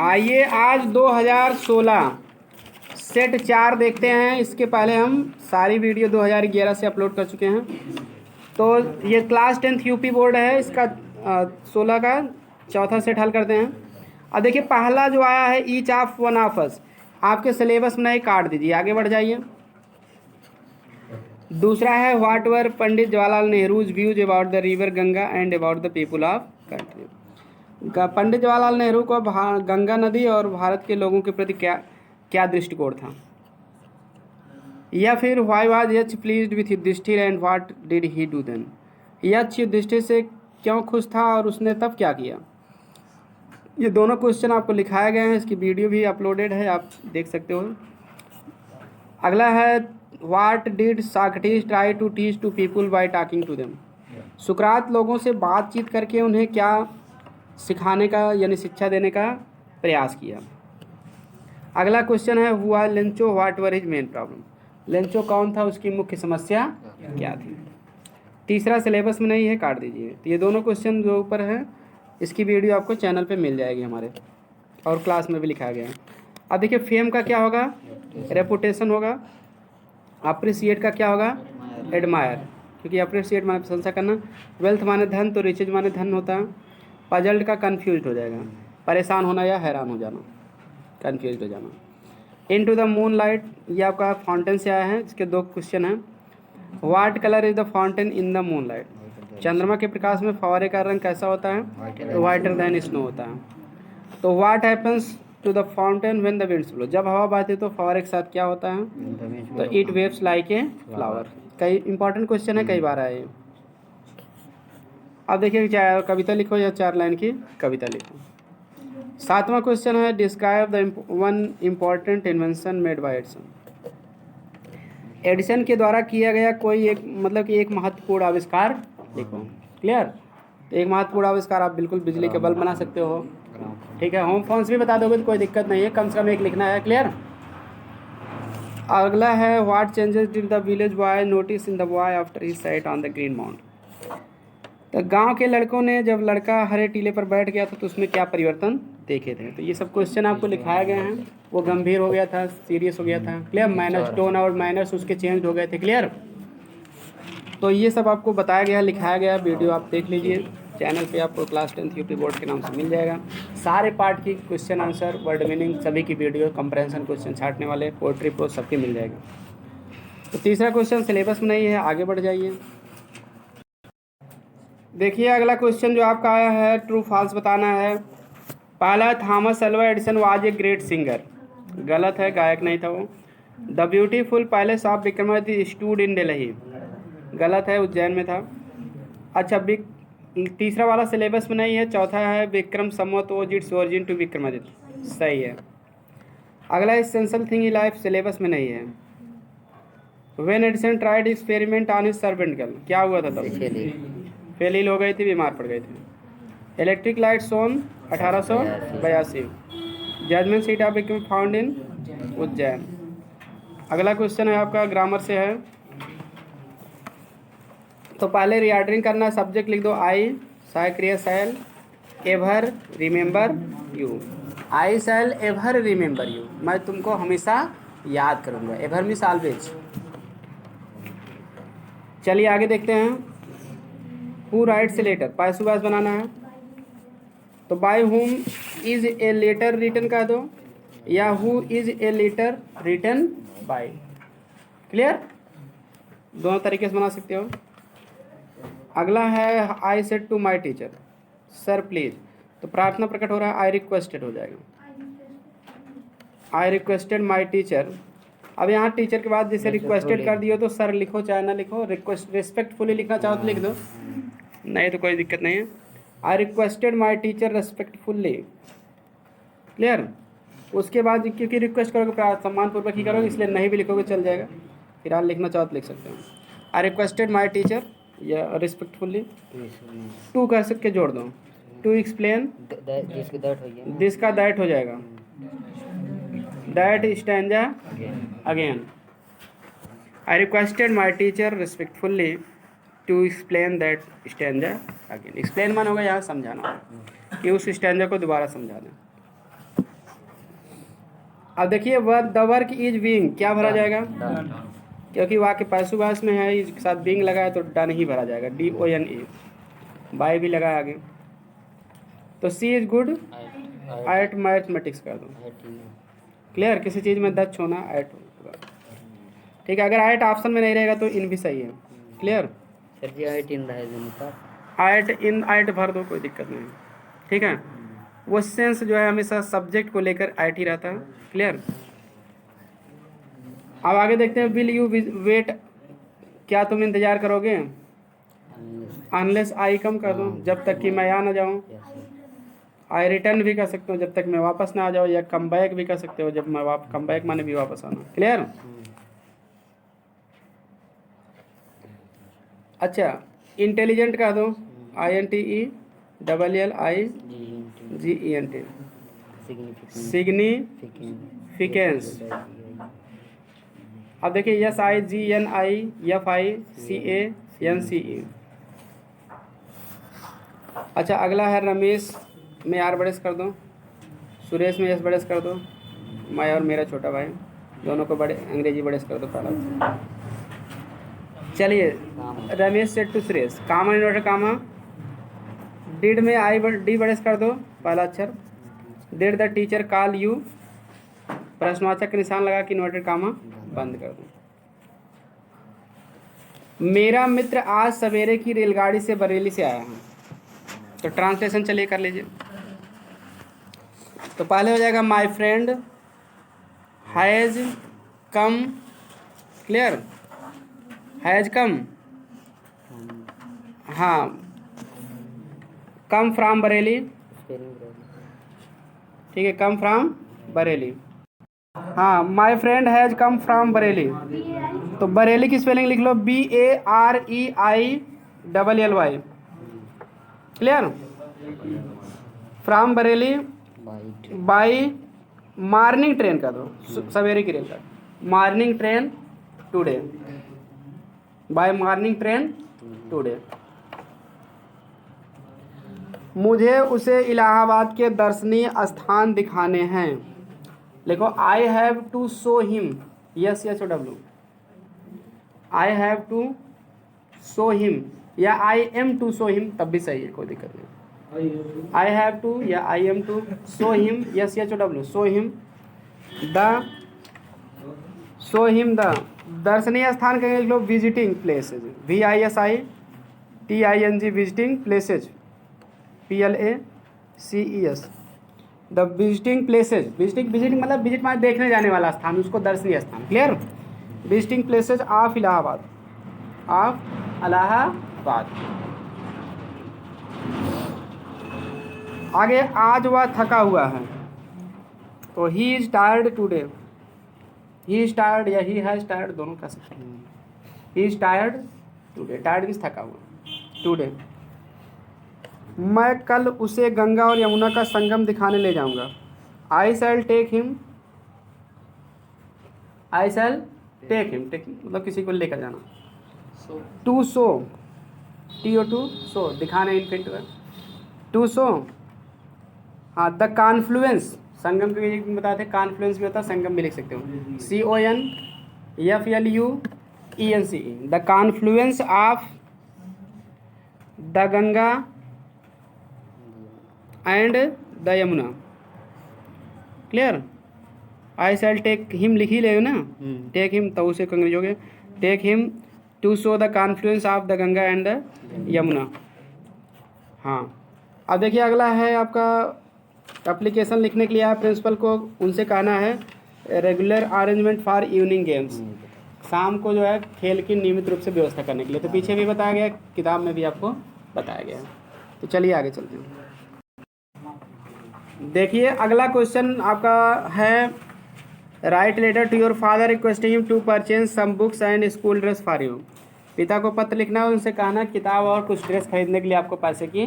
आइए आज 2016 सेट 4 देखते हैं। इसके पहले हम सारी वीडियो 2011 से अपलोड कर चुके हैं। तो ये क्लास 10th यूपी बोर्ड है, इसका 16 का चौथा सेट हल करते हैं। अब देखिए पहला जो आया है each of one of us, आपके सिलेबस में नहीं, काट दीजिए, आगे बढ़ जाइए। दूसरा है what were Pandit Jawaharlal Nehru's views about the river Ganga and about the people of country. Pandit Jawaharlal Nehru को गंगा नदी और भारत के लोगों के प्रति क्या क्या दृष्टिकोण था। या फिर why was Yaksha pleased with Yudhishthira and what did he do then. Yaksha Yudhishthira से क्यों खुश था और उसने तब क्या किया। ये दोनों क्वेश्चन आपको लिखाए गए हैं, इसकी वीडियो भी अपलोडेड है, आप देख सकते हो। अगला है what did Socrates try to teach to people by talking to them. सुकरात लोगों से बातचीत करके उन्हें क्या सिखाने का यानी शिक्षा देने का प्रयास किया। अगला क्वेश्चन है हुआ Lencho what were his main problem. Lencho कौन था, उसकी मुख्य समस्या क्या थी। तीसरा सिलेबस में नहीं है, काट दीजिए। तो ये दोनों क्वेश्चन जो ऊपर है इसकी वीडियो आपको चैनल पे मिल जाएगी हमारे, और क्लास में भी लिखा गया है। अब देखिए फेम का क्या होगा, रेपुटेशन होगा। अप्रिसिएट का क्या होगा, एडमायर, क्योंकि अप्रिसिएट माने प्रशंसा करना। वेल्थ माने धन, तो रिचेज माने धन होता है। पजल्ड का कन्फ्यूज हो जाएगा, परेशान होना या हैरान हो जाना, कन्फ्यूज हो जाना। इन टू द मून लाइट, ये आपका फाउंटेन से आया है, इसके दो क्वेश्चन हैं। What colour is the fountain in the moon light. चंद्रमा के प्रकाश में फव्वारे का रंग कैसा होता है, तो वाइटर देन स्नो होता है। तो what happens to the fountain when the winds blow. जब हवा बहती है तो फव्वारे के साथ क्या होता है, तो it waves like a flower. कई इंपॉर्टेंट क्वेश्चन है, कई बार आए। अब देखिए कविता लिखो या 4 लाइन की कविता लिखो। सातवां क्वेश्चन है describe the one important invention made by Edison. Edison के द्वारा किया गया कोई एक मतलब कि एक महत्वपूर्ण आविष्कार लिखो। क्लियर। तो एक महत्वपूर्ण आविष्कार आप बिल्कुल बिजली के बल्ब बना सकते हो, ठीक है। होम फोन्स भी बता दोगे तो कोई दिक्कत नहीं है, कम से कम एक लिखना है। क्लियर। अगला है what changes did the village boy notice in the boy after he sat on the green mount. तो गांव के लड़कों ने जब लड़का हरे टीले पर बैठ गया था तो उसमें क्या परिवर्तन देखे थे। तो ये सब क्वेश्चन आपको लिखाए गए हैं। वो गंभीर हो गया था, सीरियस हो गया था। क्लियर। मैनर्स, टोन और मैनर्स उसके चेंज हो गए थे। क्लियर। तो ये सब आपको बताया गया, लिखाया गया। वीडियो आप देख लीजिए, चैनल पे आपको क्लास 10th यूपी बोर्ड के नाम से मिल जाएगा। सारे पार्ट की क्वेश्चन आंसर, वर्ड मीनिंग सभी की वीडियो, कंप्रेंशन क्वेश्चन छाटने वाले, पोएट्री प्रोज सबकी मिल जाएगी। तो तीसरा क्वेश्चन सिलेबस में नहीं है, आगे बढ़ जाइए। देखिए अगला क्वेश्चन जो आपका आया है ट्रू फॉल्स बताना है। पहला, Thomas Alva Edison was a great singer. गलत है, गायक नहीं था वो। The beautiful palace of Vikramaditya stood in Delhi. गलत है, उज्जैन में था। अच्छा, तीसरा वाला सिलेबस में नहीं है। चौथा है Vikram Samvat was its origin to Vikramaditya. सही है। अगला essential thing in life, syllabus में नहीं है। When Edison tried experiment on his servant girl, क्या हुआ था तब, फेल हो गई थी, बीमार पड़ गई थी। Electric light soon 1882। Judgement seat of Vikram found in Ujjain. अगला क्वेश्चन है आपका ग्रामर से है। तो पहले रीऑर्डरिंग करना, सब्जेक्ट लिख दो आई, क्रिया shall ever remember you. I shall ever remember you, मैं तुमको हमेशा याद करूँगा। Ever means always. चलिए आगे देखते हैं। हु राइट्स ए लेटर, पैसुबास बनाना है। तो by whom is a letter written कह दो, या who is a letter written by. Clear. दोनों तरीके से बना सकते हो। अगला है I said to my teacher sir please. तो प्रार्थना प्रकट हो रहा है, आई रिक्वेस्टेड हो जाएगा। I requested my teacher. अब यहाँ टीचर के बाद जैसे रिक्वेस्टेड कर दियो तो सर लिखो चाहे ना लिखो। रिक्वेस्ट रिस्पेक्टफुली लिखना चाहो तो लिख दो, नहीं तो कोई दिक्कत नहीं है। आई requested my teacher respectfully. Clear. उसके बाद क्योंकि रिक्वेस्ट करोगे सम्मानपूर्वक ही करोगे, इसलिए नहीं भी लिखोगे चल जाएगा। फिलहाल लिखना चाहो तो लिख सकते हो। आई रिक्वेस्टेड माई टीचर या रिस्पेक्टफुल्ली। टू कर सकते जोड़ दो, टू एक्सप्लेन दिस का दैट हो जाएगा। That stanza again. I requested my teacher respectfully to explain that stanza again. Explain मान होगा यहाँ समझाना, कि उस स्टैंजा को दोबारा समझा दें। अब देखिए द वर्क इज बीइंग क्या भरा जाएगा, क्योंकि वाक्य पैसिव में है, इसके साथ बीइंग लगा है तो डन ही भरा जाएगा, DONE। बाय भी लगा है आगे, तो सी इज गुड एट मैथमेटिक्स कर दो। क्लियर, किसी चीज़ में दक्ष होना एट होगा। ठीक है, अगर एट ऑप्शन में नहीं रहेगा तो इन भी सही है। क्लियर सर जी, एट इन रहेगा, एट भर दो, कोई दिक्कत नहीं। ठीक है, वो सेंस जो है हमेशा सब्जेक्ट को लेकर एट ही रहता है। क्लियर, अब आगे देखते हैं, विल यू वेट, क्या तुम इंतजार करोगे, अनलेस आई कम कर दो, जब तक कि मैं आ ना जाऊँ। आई रिटर्न भी कर सकते हो, जब तक मैं वापस ना आ जाऊँ, या कम बैक भी कर सकते हो, जब मैं कम बैक माने भी वापस आना। क्लियर। अच्छा, इंटेलिजेंट कर दो, INTELLIGENT, सिग्निफिकेंस। अब देखिए SIGNIFICANCE। अच्छा, अगला है रमेश में आर बड़ेस कर दो, सुरेश में एस बड़ेस कर दो, मैं और मेरा छोटा भाई दोनों को बड़े अंग्रेजी बड़ेस कर दो पहला। चलिए, रमेश से to Suresh, comma inverted comma, did में डी बड़ेस कर दो पहला अक्षर, did the teacher call you, प्रश्नवाचक का निशान लगा कि इन्वर्टर कामा बंद कर दो। मेरा मित्र आज सवेरे की रेलगाड़ी से बरेली से आया है, तो ट्रांसलेशन चलिए कर लीजिए। तो पहले हो जाएगा my friend has come, clear, has come, हाँ, कम फ्रॉम बरेली, ठीक है, कम फ्रॉम बरेली, हाँ, my friend has come from Bareilly, तो बरेली की स्पेलिंग लिख लो BAREILLY। Clear, from Bareilly by morning train का दो, सवेरे की रेल का, morning train today, by morning train today. मुझे उसे इलाहाबाद के दर्शनीय स्थान दिखाने हैं, देखो I have to show him, SHOW, I have to show him, या I am to show him तब भी सही है, कोई दिक्कत नहीं। आई हैव टू या I am to show him, SHOW, show him the दर्शनीय स्थान के लिख लो visiting places, VISITING, visiting places, PLACES, the visiting places, visiting मतलब विजिट माने देखने जाने वाला स्थान, उसको दर्शनीय स्थान। Clear, visiting places of Allahabad, आगे आज वह थका हुआ है, तो he is tired today, he is tired या ही हैज टायर्ड दोनों कह सकते हैं। He is tired today, tired means थका हुआ टूडे। मैं कल उसे गंगा और यमुना का संगम दिखाने ले जाऊंगा, आई शैल टेक हिम, टेक मतलब किसी को लेकर जाना, टू शो, TO2 शो, दिखाने इन्फिनिटिव है, टू शो, हाँ, द कॉन्फ्लुएंस, संगम के भी बताते हैं, कॉन्फ्लुएंस भी होता है, संगम भी लिख सकते हो, CONFLUENCE, the confluence of the Ganga and the Yamuna. Clear, I shall take him लिख ही ले ना, टेक हिम तो उसे अंग्रेजी हो गया, take him to show the confluence of the Ganga and the Yamuna. हाँ, अब देखिए अगला है आपका एप्लीकेशन लिखने के लिए आप प्रिंसिपल को उनसे कहना है regular arrangement for evening games, शाम को जो है खेल की नियमित रूप से व्यवस्था करने के लिए, तो पीछे भी बताया गया, किताब में भी आपको बताया गया। तो चलिए आगे चलते हैं। देखिए अगला क्वेश्चन आपका है, write letter to your father requesting him to purchase some books and school dress for you. पिता को पत्र लिखना है, उनसे कहना किताब और कुछ ड्रेस खरीदने के लिए आपको पैसे की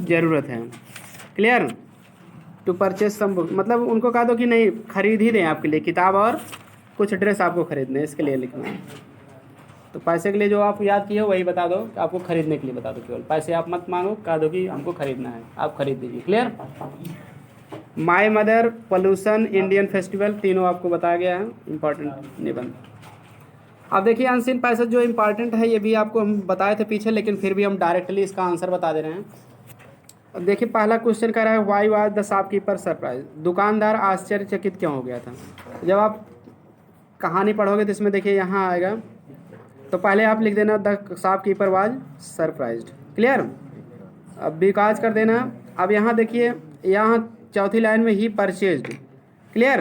ज़रूरत है। Clear, to purchase some book मतलब उनको कह दो कि नहीं खरीद ही दें आपके लिए, किताब और कुछ ड्रेस आपको खरीदने, इसके लिए लिखना है। तो पैसे के लिए जो आप याद किए हो वही बता दो, आपको खरीदने के लिए बता दो, केवल पैसे आप मत मांगो, कह दो कि हमको खरीदना है, आप खरीद दीजिए। Clear, my mother, pollution, Indian festival, तीनों आपको बताया गया है इंपॉर्टेंट निबंध। अब देखिए अनसीन पैसेज जो इंपॉर्टेंट है ये भी आपको हम बताए थे पीछे, लेकिन फिर भी हम डायरेक्टली इसका आंसर बता दे रहे हैं। अब देखिए पहला क्वेश्चन कह रहा है why was the shopkeeper surprise, दुकानदार आश्चर्यचकित क्यों हो गया था। जब आप कहानी पढ़ोगे तो इसमें देखिए यहाँ आएगा, तो पहले आप लिख देना the shopkeeper was surprised, clear. अब बिकॉज कर देना। अब यहाँ देखिए यहाँ चौथी लाइन में ही परचेज्ड, क्लियर।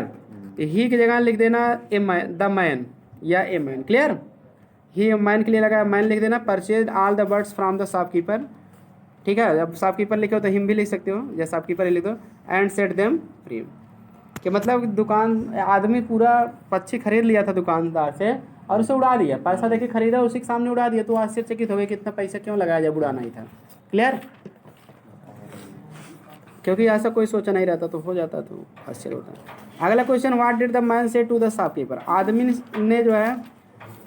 ही की जगह लिख देना ए मैन, द मैन या a man, clear. He man के लिए लगा मैन लिख देना, purchase all the birds from the shopkeeper, ठीक है। जब शॉपकीपर लिखे हो तो हिम भी लिख सकते हो, या शॉपकीपर ही लिख दो, एंड सेट देम फ्री, कि मतलब दुकान आदमी पूरा पक्षी खरीद लिया था दुकानदार से और उसे उड़ा दिया, पैसा देके खरीदा उसी के सामने उड़ा दिया, तो आश्चर्यचकित हो गए कि इतना पैसा क्यों लगाया जब उड़ाना ही था, क्लियर। क्योंकि ऐसा कोई सोचा नहीं रहता तो हो जाता तो आश्चर्य होता। अगला question, what did the man से टू द शॉपकीपर, आदमी ने जो है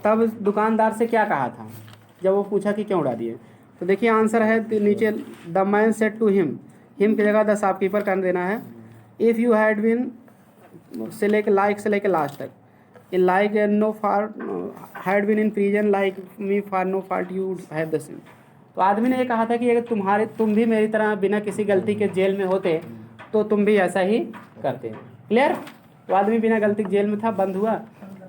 तब दुकानदार से क्या कहा था जब वो पूछा कि क्यों उड़ा दिए। तो देखिए आंसर है नीचे, the man said to him, him की जगह द शॉपकीपर कर देना है। इफ़ यू हैड बीन से लेके लास्ट तक, like no for had been in prison like me for no fault you have the same. तो आदमी ने ये कहा था कि अगर तुम भी मेरी तरह बिना किसी गलती के जेल में होते तो तुम भी ऐसा ही करते, क्लियर। तो आदमी बिना गलती जेल में था, बंद हुआ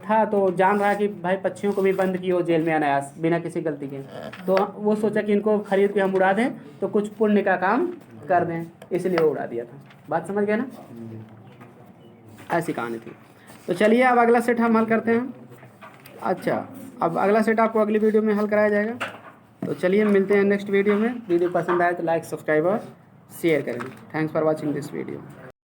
था, तो जान रहा कि भाई पक्षियों को भी बंद किए जेल में अनायास बिना किसी गलती के, तो वो सोचा कि इनको खरीद के हम उड़ा दें तो कुछ पुण्य का काम कर दें, इसलिए वो उड़ा दिया था। बात समझ गए ना, ऐसी कहानी थी। तो चलिए अब अगला सेट हम हल करते हैं। अच्छा, अब अगला सेट आपको अगली वीडियो में हल कराया जाएगा। तो चलिए मिलते हैं नेक्स्ट वीडियो में। वीडियो पसंद आए तो लाइक, सब्सक्राइब और शेयर करें। Thanks for watching this video.